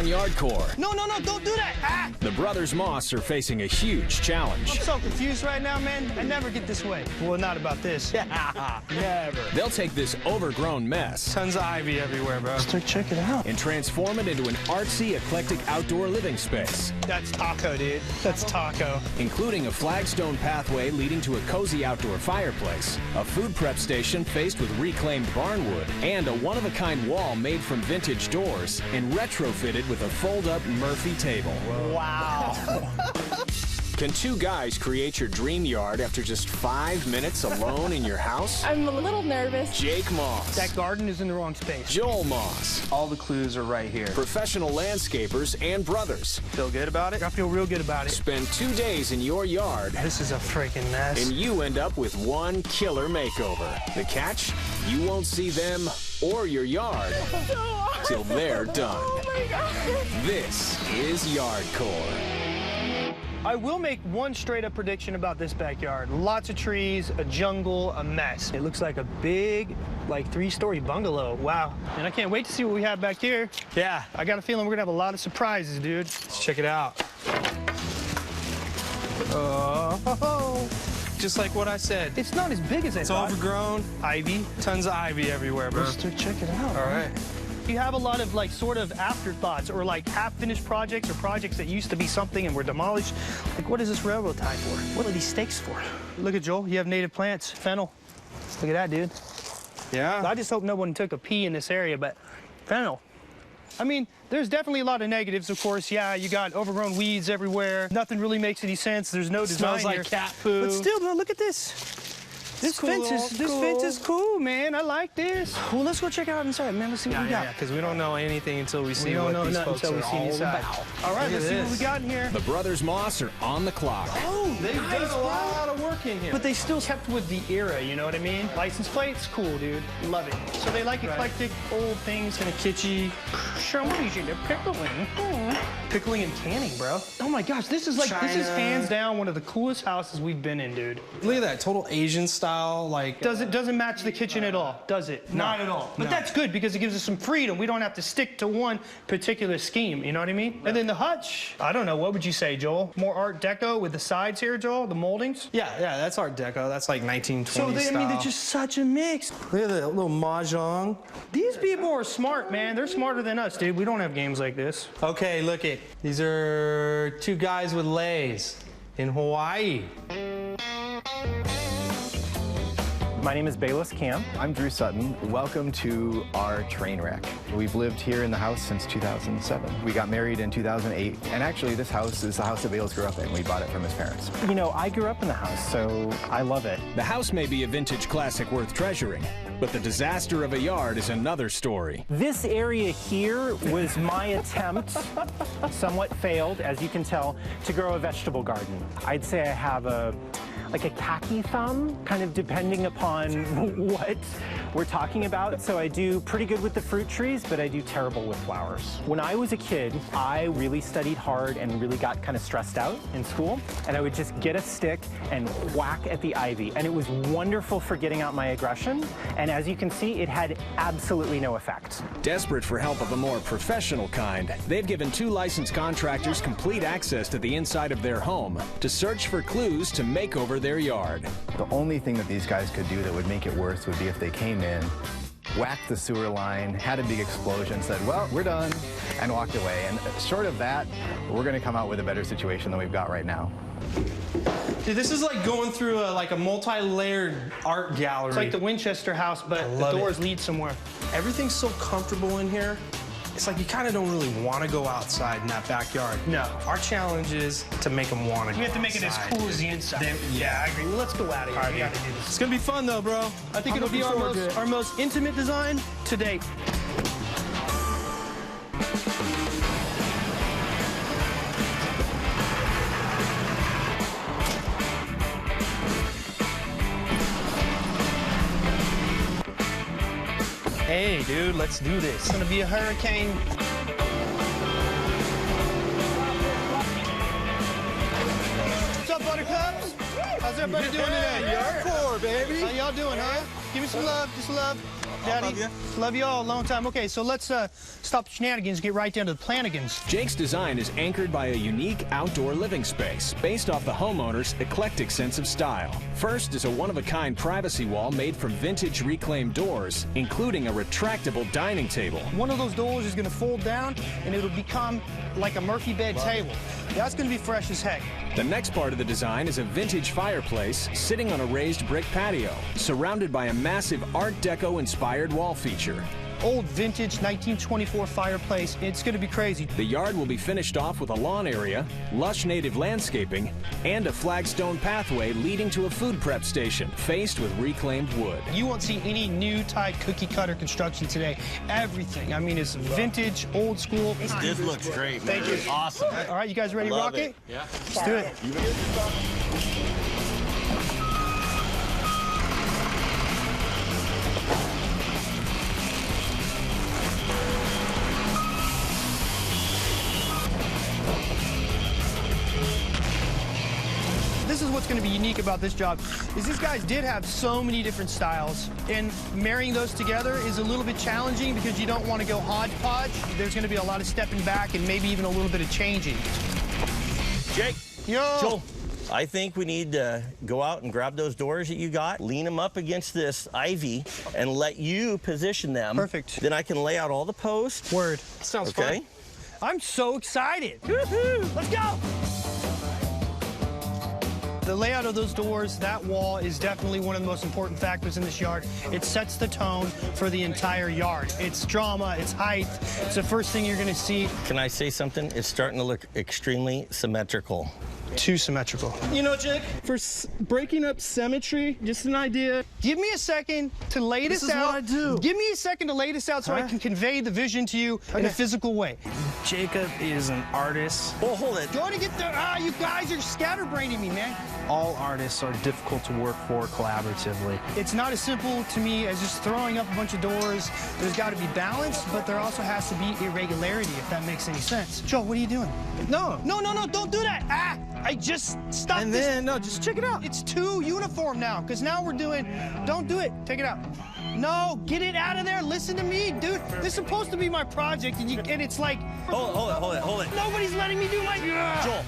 on Yardcore. No, don't do that. Ah! The brothers Moss are facing a huge challenge. I'm so confused right now, man. I never get this way. Well, not about this. Never. They'll take this overgrown mess Tons of ivy everywhere, bro. Let's check it out. and transform it into an artsy, eclectic outdoor living space, That's taco, dude. That's taco. including a flagstone pathway leading to a cozy outdoor fireplace, a food prep station faced with reclaimed barnwood, and a one-of-a-kind wall made from vintage doors and retrofitted with a fold-up Murphy table. Wow. Can two guys create your dream yard after just 5 minutes alone in your house? I'm a little nervous. Jake Moss. That garden is in the wrong space. Joel Moss. All the clues are right here. Professional landscapers and brothers. Feel good about it? I feel real good about it. Spend 2 days in your yard, This is a freaking mess. and you end up with one killer makeover. The catch? You won't see them or your yard till they're done. Oh my God. This is Yardcore. I will make one straight up prediction about this backyard. Lots of trees, a jungle, a mess. It looks like a big, like 3-story bungalow. Wow. And I can't wait to see what we have back here. Yeah, I got a feeling we're gonna have a lot of surprises, dude. Let's check it out. Oh, Just like what I said. it's not as big as I It's thought. overgrown. Ivy. Tons of ivy everywhere, bro. Let's check it out. All right. You have a lot of like sort of afterthoughts or like half-finished projects or projects that used to be something and were demolished. Like, what is this railroad tie for? What are these stakes for? Look at Joel, you have native plants, fennel. Look at that, dude. Yeah. I just hope no one took a pee in this area, but fennel. I mean, there's definitely a lot of negatives, of course. Yeah, you got overgrown weeds everywhere. Nothing really makes any sense. There's no design Smells like here. cat poo. But still, man, look at this. This cool, fence is cool, man. I like this. Well, let's go check it out inside, man. Let's see what we got. Yeah, because we don't know anything until we see We don't what know these nothing folks until we are see all inside. about. All right, Look let's at see what this. we got in here. The brothers Moss are on the clock. Oh, They've done a lot of work in here. But they still kept with the era, you know what I mean? License plates, cool, dude. Love it. So they like eclectic old things. kind of kitschy. Somebody's into pickling. Pickling and canning, bro. Oh my gosh, this is China. hands down one of the coolest houses we've been in, dude. Look at that, total Asian style, like. Doesn't match the kitchen at all, does it? Not at all. But No. that's good because it gives us some freedom. We don't have to stick to one particular scheme, you know what I mean? And then the hutch, I don't know, what would you say, Joel? More Art Deco with the sides here, Joel, the moldings? Yeah, that's Art Deco. That's like 1920s So they, I mean, they're just such a mix. Look at the little mahjong. These people are smart, man. They're smarter than us, dude. We don't have games like this. Okay, look it. These are two guys with leis in Hawaii. My name is Bayless Cam. I'm Drew Sutton. Welcome to our train wreck. We've lived here in the house since 2007. We got married in 2008, and actually this house is the house that Bayless grew up in. We bought it from his parents. You know, I grew up in the house, so I love it. The house may be a vintage classic worth treasuring, but the disaster of a yard is another story. This area here was my attempt, somewhat failed, as you can tell, to grow a vegetable garden. I'd say I have like a khaki thumb, kind of depending upon what we're talking about. So I do pretty good with the fruit trees, but I do terrible with flowers. When I was a kid, I really studied hard and really got kind of stressed out in school. And I would just get a stick and whack at the ivy. And it was wonderful for getting out my aggression. And as you can see, it had absolutely no effect. Desperate for help of a more professional kind, they've given 2 licensed contractors complete access to the inside of their home to search for clues to make over their yard. The only thing that these guys could do that would make it worse would be if they came in, whacked the sewer line, had a big explosion, said, well, we're done, and walked away. And short of that, we're going to come out with a better situation than we've got right now. Dude, this is like going through a multi-layered art gallery. It's like the Winchester house, but the doors lead somewhere. Everything's so comfortable in here. It's like you kind of don't really want to go outside in that backyard. No. Our challenge is to make them want to go We have to make it as outside. cool as the inside. Yeah, I agree. Well, let's go out of here. We gotta do this. It's going to be fun, though, bro. I think it'll be our most intimate design to date. Hey, dude, let's do this. It's gonna be a hurricane. What's up, buttercups? How's everybody doing today? Yardcore, baby. How y'all doing, huh? Give me some love, just love. Daddy, love you all a long time. Okay, so let's stop the shenanigans and get right down to the planigans. Jake's design is anchored by a unique outdoor living space based off the homeowner's eclectic sense of style. First is a one-of-a-kind privacy wall made from vintage reclaimed doors, including a retractable dining table. One of those doors is going to fold down, and it'll become like a Murphy bed table. That's going to be fresh as heck. The next part of the design is a vintage fireplace sitting on a raised brick patio, surrounded by a massive Art Deco-inspired wall feature. Old vintage 1924 fireplace. It's going to be crazy. The yard will be finished off with a lawn area, lush native landscaping, and a flagstone pathway leading to a food prep station faced with reclaimed wood. You won't see any new type cookie cutter construction today. Everything. I mean, it's vintage, old school. This looks great, man. Thank you. Awesome. All right, you guys ready to rock it? Yeah. Let's do it. This is what's going to be unique about this job, is these guys did have so many different styles, and marrying those together is a little bit challenging because you don't want to go hodgepodge. There's going to be a lot of stepping back and maybe even a little bit of changing. Jake. Yo. Joel, I think we need to go out and grab those doors that you got, lean them up against this ivy, and let you position them. Perfect. Then I can lay out all the posts. Word. Sounds okay? fun. I'm so excited. Woohoo! Let's go! The layout of those doors, that wall, is definitely one of the most important factors in this yard. It sets the tone for the entire yard. It's drama, it's height, it's the first thing you're gonna see. Can I say something? It's starting to look extremely symmetrical. Too symmetrical. You know, Jake, for breaking up symmetry, just an idea. Give me a second to lay this out. This is what I do. Give me a second to lay this out so I can convey the vision to you in a physical way. Jacob is an artist. Well, hold it. Going to get the, you guys are scatterbraining me, man. All artists are difficult to work for collaboratively. It's not as simple to me as just throwing up a bunch of doors. There's got to be balance, but there also has to be irregularity, if that makes any sense. Joe, what are you doing? No. No, don't do that. I just stopped And this. then, no, just check it out. It's too uniform now, because now we're doing, don't do it. Take it out. No, get it out of there. Listen to me, dude. This is supposed to be my project, and it's like... Hold it. Nobody's letting me do my... Joel,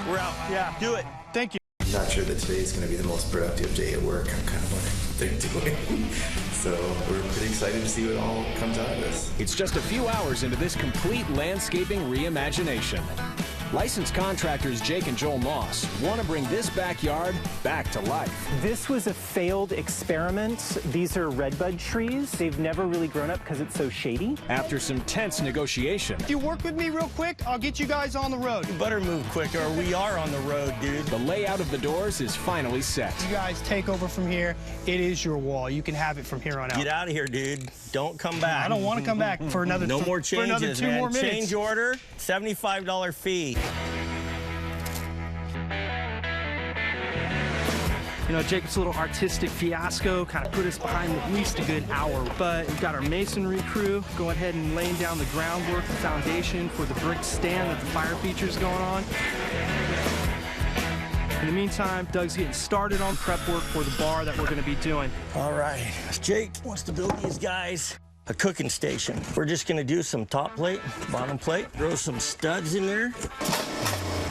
we're out. Yeah. Do it. Thank you. I'm not sure that today's going to be the most productive day at work. I'm kind of wondering what they're doing. So we're pretty excited to see what all comes out of this. It's just a few hours into this complete landscaping reimagination. Licensed contractors Jake and Joel Moss want to bring this backyard back to life. This was a failed experiment. These are redbud trees. They've never really grown up because it's so shady. After some tense negotiation, If you work with me real quick, I'll get you guys on the road. You better move quicker. We are on the road, dude. the layout of the doors is finally set. You guys take over from here. It is your wall. You can have it from here on out. Get out of here, dude. Don't come back. I don't want to come back for another No more for another changes, 2 man. more minutes. Change order, $75 fee. You know, Jacob's little artistic fiasco kind of put us behind at least a good hour. But we've got our masonry crew going ahead and laying down the groundwork, the foundation for the brick stand that the fire feature's going on. In the meantime, Doug's getting started on prep work for the bar that we're going to be doing. All right, Jake wants to build these guys a cooking station. We're just gonna do some top plate, bottom plate, throw some studs in there.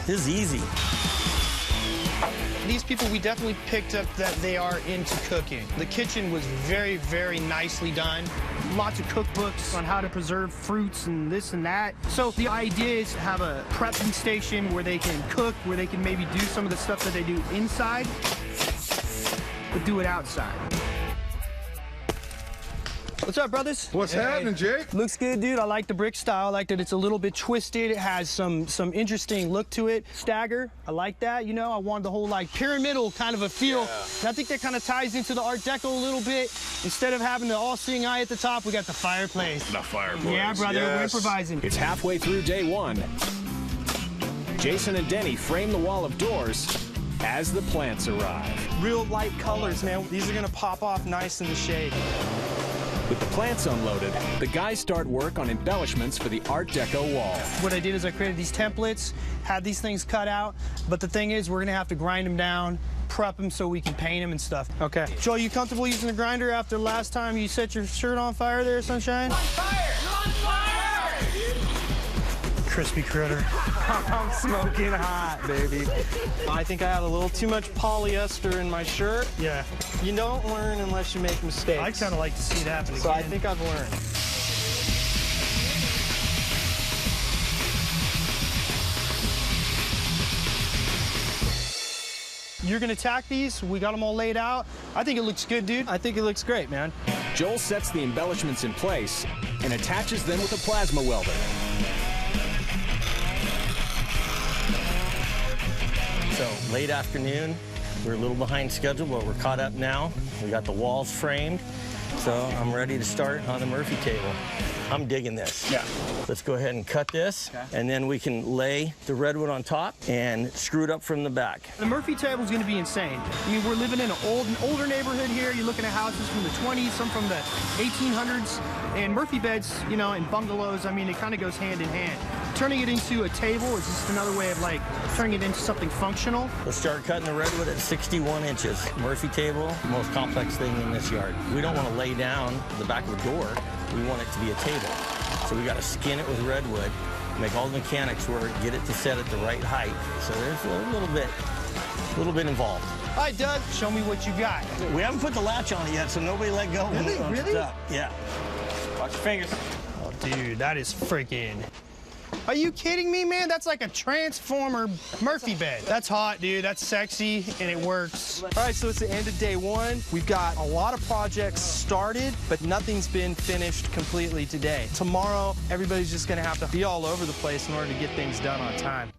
This is easy. These people, we definitely picked up that they are into cooking. The kitchen was very, very nicely done. Lots of cookbooks on how to preserve fruits and this and that. So the idea is to have a prepping station where they can cook, where they can maybe do some of the stuff that they do inside, but do it outside. What's up, brothers? What's happening, Jake? Looks good, dude. I like the brick style. I like that it's a little bit twisted. It has some interesting look to it. Stagger, I like that. You know, I wanted the whole like pyramidal kind of a feel. And I think that kind of ties into the Art Deco a little bit. Instead of having the all-seeing eye at the top, we got the fireplace. The fireplace. Yeah, brother, we're yes. improvising. It's halfway through day one. Jason and Denny frame the wall of doors as the plants arrive. Real light colors, man. These are going to pop off nice in the shade. With the plants unloaded, the guys start work on embellishments for the Art Deco wall. What I did is I created these templates, had these things cut out, but the thing is we're gonna have to grind them down, prep them so we can paint them and stuff. Okay. Joel, you comfortable using the grinder after last time you set your shirt on fire there, Sunshine? On fire! On fire! Crispy critter. I'm smoking hot, baby. I think I have a little too much polyester in my shirt. Yeah. You don't learn unless you make mistakes. I kind of like to see it happen again. So I think I've learned. You're gonna tack these. We got them all laid out. I think it looks good, dude. I think it looks great, man. Joel sets the embellishments in place and attaches them with a plasma welder. So late afternoon, we're a little behind schedule, but we're caught up now. We got the walls framed, so I'm ready to start on the Murphy table. I'm digging this. Yeah. Let's go ahead and cut this, and then we can lay the redwood on top and screw it up from the back. The Murphy table is going to be insane. I mean, we're living in an older neighborhood here. You're looking at houses from the 20s, some from the 1800s, and Murphy beds, you know, and bungalows. I mean, it kind of goes hand in hand. Turning it into a table is just another way of like turning it into something functional. Let's start cutting the redwood at 61 inches. Murphy table, most complex thing in this yard. We don't want to lay down the back of the door. We want it to be a table. So we got to skin it with redwood, make all the mechanics work, get it to set at the right height. So there's a little bit involved. All right, Doug, show me what you got. We haven't put the latch on it yet, so nobody let go. Really? Really? Yeah. Watch your fingers. Oh, dude, that is freaking... Are you kidding me, man? That's like a Transformer Murphy bed. That's hot, dude. That's sexy, and it works. All right, so it's the end of day one. We've got a lot of projects started, but nothing's been finished completely today. Tomorrow, everybody's just gonna have to be all over the place in order to get things done on time.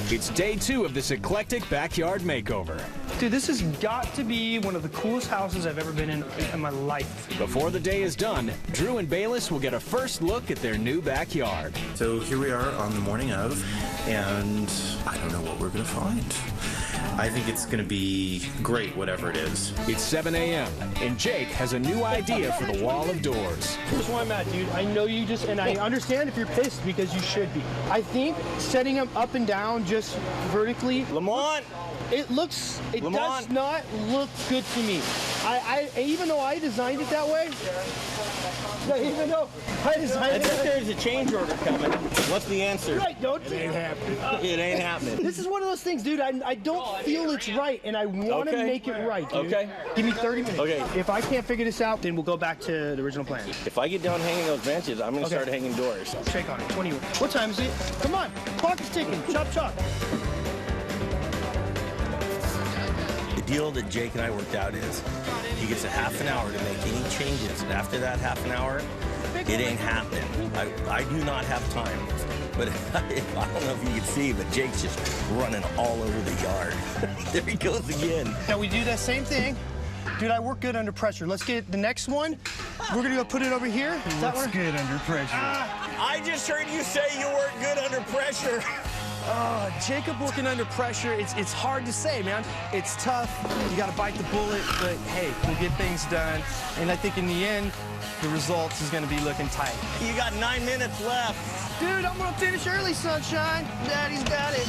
It's day 2 of this eclectic backyard makeover. Dude, this has got to be one of the coolest houses I've ever been in my life. Before the day is done, Drew and Bayless will get a first look at their new backyard. So here we are on the morning of, and I don't know what we're gonna find. I think it's gonna be great, whatever it is. It's 7 a.m., and Jake has a new idea for the wall of doors. Here's why I'm at, dude. I know you just, and I understand if you're pissed because you should be. I think setting them up and down just vertically. Lamont! It does not look good to me. Even though I designed it that way, even though I designed I it think there's a change order coming. What's the answer? right, don't It ain't happening. It ain't happening. This is one of those things, dude. I don't feel it's right, and I want to Okay. make it right, dude. Okay. Give me 30 minutes. Okay. If I can't figure this out, then we'll go back to the original plan. If I get done hanging those benches, I'm gonna Okay. start hanging doors. Shake on it. 20. What time is it? Come on. Clock is ticking. Chop, chop. The deal that Jake and I worked out is he gets a half an hour to make any changes, and after that half an hour, it ain't happening. I do not have time. But I don't know if you can see, but Jake's just running all over the yard. There he goes again. Now we do that same thing. Dude, I work good under pressure. Let's get the next one. We're gonna go put it over here. Does that work? Good under pressure. I just heard you say you work good under pressure. Jacob working under pressure, it's hard to say, man. It's tough. You got to bite the bullet, but hey, we'll get things done. And I think in the end, the results is going to be looking tight. You got 9 minutes left. Dude, I'm gonna finish early, Sunshine. Daddy's got it.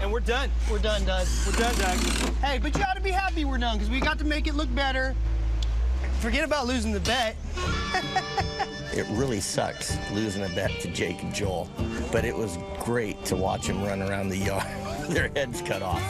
And we're done. We're done, Doug. We're done, Doug. Hey, but you ought to be happy we're done, because we got to make it look better. Forget about losing the bet. It really sucks losing a bet to Jake and Joel, but it was great to watch them run around the yard with their heads cut off.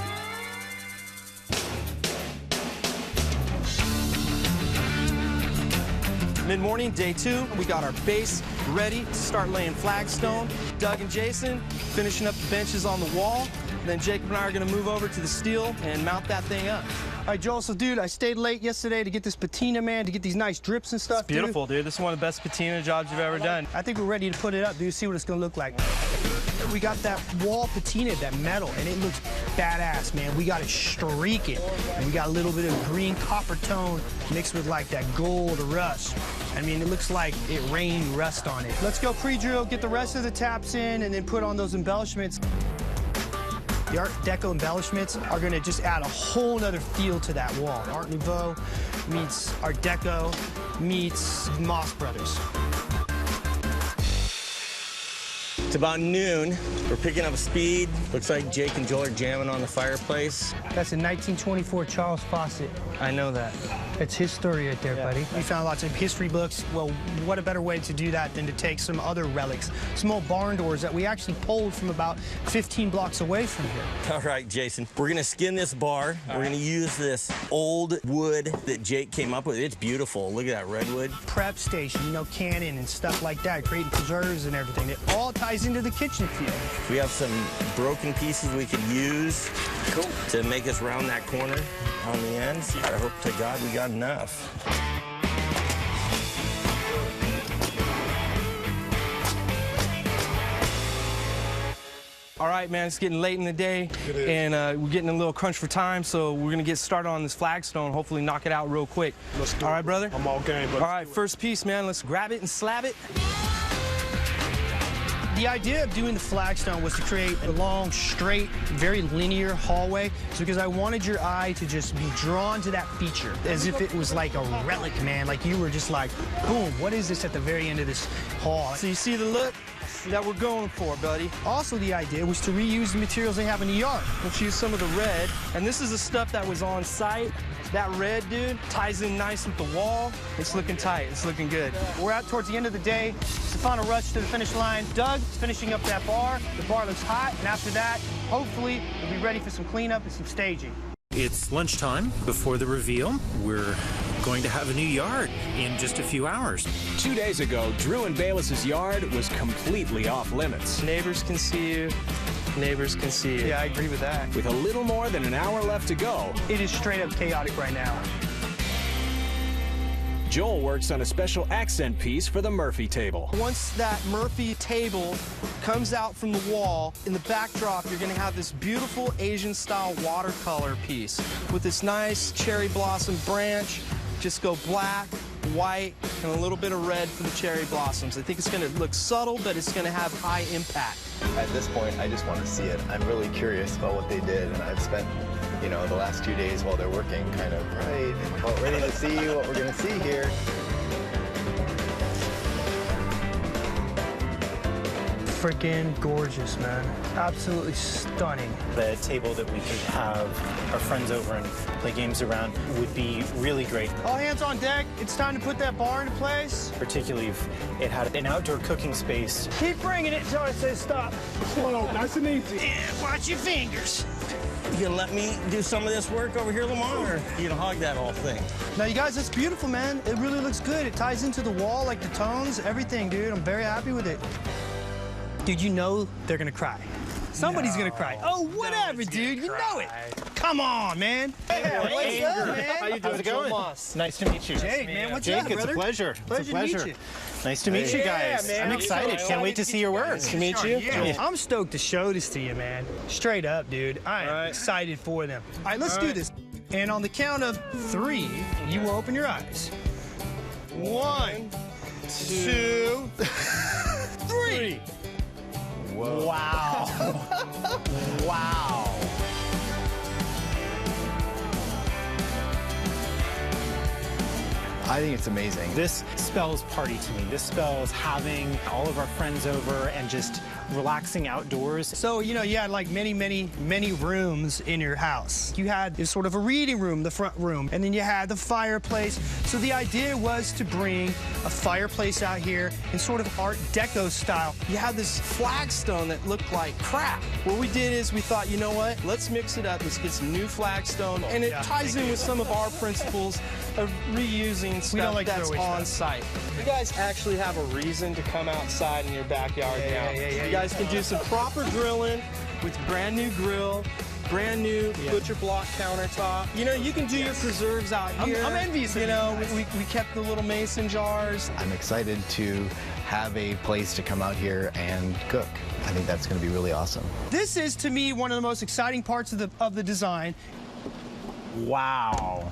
Mid-morning, day 2, we got our base ready to start laying flagstone. Doug and Jason finishing up the benches on the wall. Then Jacob and I are gonna move over to the steel and mount that thing up. All right, Joel, so dude, I stayed late yesterday to get this patina, man, to get these nice drips and stuff. It's beautiful, dude. This is one of the best patina jobs you've ever done. I think we're ready to put it up, dude, see what it's gonna look like. We got that wall patina, that metal, and it looks badass, man. We got it streaking, and we got a little bit of green copper tone mixed with like that gold rust. I mean, it looks like it rained rust on it. Let's go pre-drill, get the rest of the taps in, and then put on those embellishments. The Art Deco embellishments are gonna just add a whole nother feel to that wall. Art Nouveau meets Art Deco meets Moss Brothers. It's about noon. We're picking up speed. Looks like Jake and Joel are jamming on the fireplace. That's a 1924 Charles Fawcett. I know that. It's his story right there, buddy. We found lots of history books. Well, what a better way to do that than to take some other relics, some old barn doors that we actually pulled from about 15 blocks away from here. All right, Jason, we're gonna skin this bar. We're gonna use this old wood that Jake came up with. It's beautiful. Look at that redwood. Prep station, you know, canning and stuff like that, creating preserves and everything. It all ties into the kitchen field. We have some broken pieces we could use to make us round that corner on the ends. I hope to God we got enough. All right, man, it's getting late in the day, and we're getting a little crunch for time, so we're gonna get started on this flagstone, hopefully knock it out real quick. Let's do it. All right, brother? I'm all game, buddy. All right, first piece, man, let's grab it and slab it. The idea of doing the flagstone was to create a long, straight, very linear hallway. It's because I wanted your eye to just be drawn to that feature, as if it was like a relic, man. Like you were just like, boom, what is this at the very end of this hall? So you see the look that we're going for, buddy. Also, the idea was to reuse the materials they have in the yard. Let's use some of the red, and this is the stuff that was on site. That red, dude, ties in nice with the wall. It's looking tight. It's looking good. We're out towards the end of the day. It's the final rush to the finish line. Doug is finishing up that bar. The bar looks hot, and after that, hopefully, we'll be ready for some cleanup and some staging. It's lunchtime before the reveal. We're going to have a new yard in just a few hours. 2 days ago, Drew and Bayless's yard was completely off limits. Neighbors can see you. Neighbors can see you. Yeah, I agree with that. With a little more than an hour left to go, It is straight up chaotic right now. Joel works on a special accent piece for the Murphy table. Once that Murphy table comes out from the wall, in the backdrop, you're gonna have this beautiful Asian-style watercolor piece with this nice cherry blossom branch. Just go black, white, and a little bit of red for the cherry blossoms. I think it's gonna look subtle, but it's gonna have high impact. At this point, I just want to see it. I'm really curious about what they did, and I've spent, you know, the last 2 days while they're working kind of ready to see what we're going to see here. Freaking gorgeous, man. Absolutely stunning. The table that we could have our friends over and play games around would be really great. All hands on deck. It's time to put that bar into place. Particularly if it had an outdoor cooking space. Keep bringing it until I say stop. Slow, nice and easy. Yeah, watch your fingers. You gonna let me do some of this work over here, Lamar, or you gonna hog that whole thing? Now, you guys, it's beautiful, man. It really looks good. It ties into the wall, like the tones, everything, dude. I'm very happy with it. Dude, you know they're gonna cry. Somebody's gonna cry. Oh, whatever, dude. You know it. Come on, man. Hey, what's up, man? How you doing? How's it going? Nice to meet you. Jake, man, what's Jake, up, it's brother? a pleasure. Pleasure to meet you. Nice to meet you guys. man. I'm excited. Can't wait to see your work. Nice to meet you. Yeah. I'm stoked to show this to you, man. Straight up, dude. I am excited for them. All right, let's do this. And on the count of 3, you will open your eyes. 1, 2, 3. Whoa. Wow. Wow. I think it's amazing. This spells party to me. This spells having all of our friends over and just relaxing outdoors. So, you know, you had like many rooms in your house. You had this sort of a reading room, the front room, and then you had the fireplace. So the idea was to bring a fireplace out here in sort of Art Deco style. You had this flagstone that looked like crap. What we did is we thought, you know what? Let's mix it up. Let's get some new flagstone. And it ties in with some of our principles of reusing stuff that's on site. You guys actually have a reason to come outside in your backyard now. You guys can do some proper grilling with brand new grill, brand new butcher block countertop. You know, you can do your preserves out here. I'm envious of you know, we kept the little mason jars. I'm excited to have a place to come out here and cook. I think that's going to be really awesome. This is, to me, one of the most exciting parts of the design. Wow.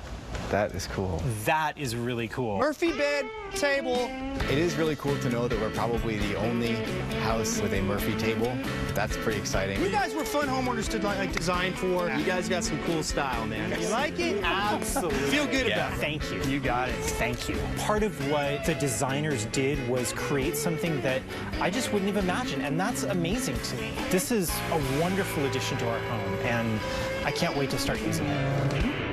That is cool. That is really cool. Murphy bed, table. It is really cool to know that we're probably the only house with a Murphy table. That's pretty exciting. You guys were fun homeowners to like design for. You guys got some cool style, man. You like it? Absolutely. Feel good about it. Thank you. You got it. Thank you. Part of what the designers did was create something that I just wouldn't have imagined, and that's amazing to me. This is a wonderful addition to our home, and I can't wait to start using it.